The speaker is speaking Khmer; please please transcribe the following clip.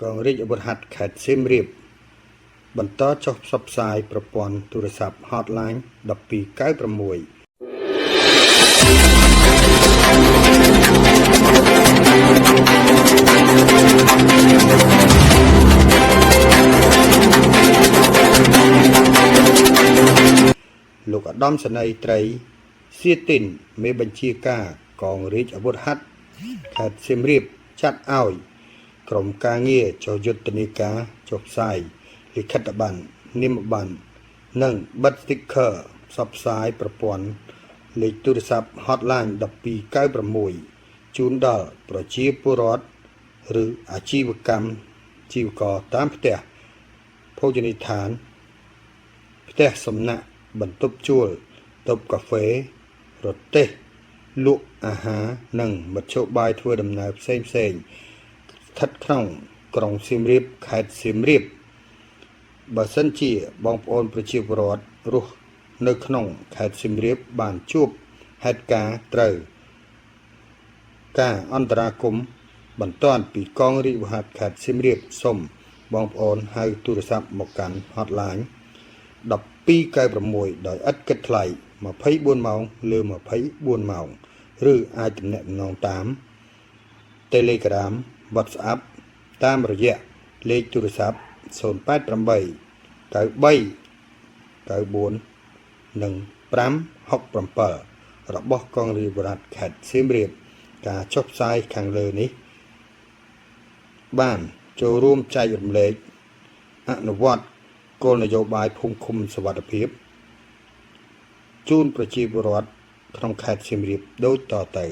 កងរាជអាវុធហត្ថខេត្តសៀមរាបបន្តចុះផ្សព្វផ្សាយប្រព័ន្ធទូរស័ព្ទ Hotline 1296លោកឧត្តមសេនីយ៍ត្រីសៀទីនមេបញ្ជាការកងរាជអាវុធហត្ថខេត្តសៀមរាបចាត់ឲ្យក្រុមការងារចុះយុទ្ធនាការចុះផ្សាយលិខិតប័ណ្ណនាមប័ណ្ណនិងបិទ sticker ផ្សព្វផ្សាយប្រព័ន្ធលេខទូរស័ព្ទ Hotline 1296ជូនដល់ប្រជាពលរដ្ឋឬអាជីវកម្មជីវករតាមផ្ទះភោជនីយដ្ឋានផ្ទះសំណាក់បន្ទប់ជួលតូបកាហ្វេរទេះលក់អាហារនិងមធ្យោបាយធ្វើដំណើរផ្សេងៗស្ថិតក្នុងក្រុងសៀមរាបខេត្តសៀមរាបបើសិនជាបងប្អូនប្រជាពលរដ្ឋរស់នៅក្នុងខេត្តសៀមរាបបានជួបហេតុការណ៍ត្រូវការអន្តរាគមន៍បន្ទាន់ពីកងរាជអាវុធហត្ថខេត្តសៀមរាបសូមបងប្អូនហៅទូរស័ព្ទមកកាន់ Hotline 1296ដោយឥតគិតថ្លៃ24ម៉ោងលើ24ម៉ោងឬអាចទំនាក់ទំនងតាម Telegram WhatsApp តាមរយៈលេខទូរស័ព្ទ088 93 94និង567របស់កងរាជអាវុធហត្ថខេត្តសៀមរាបការចុះផ្សាយខាងលើនេះបានចូលរួមចែករំលែកអនុវត្តគោលនយោបាយភូមិឃុំសុវត្ថិភាពជូនប្រជាពលរដ្ឋក្នុងខេត្តសៀមរាបដូចតទៅ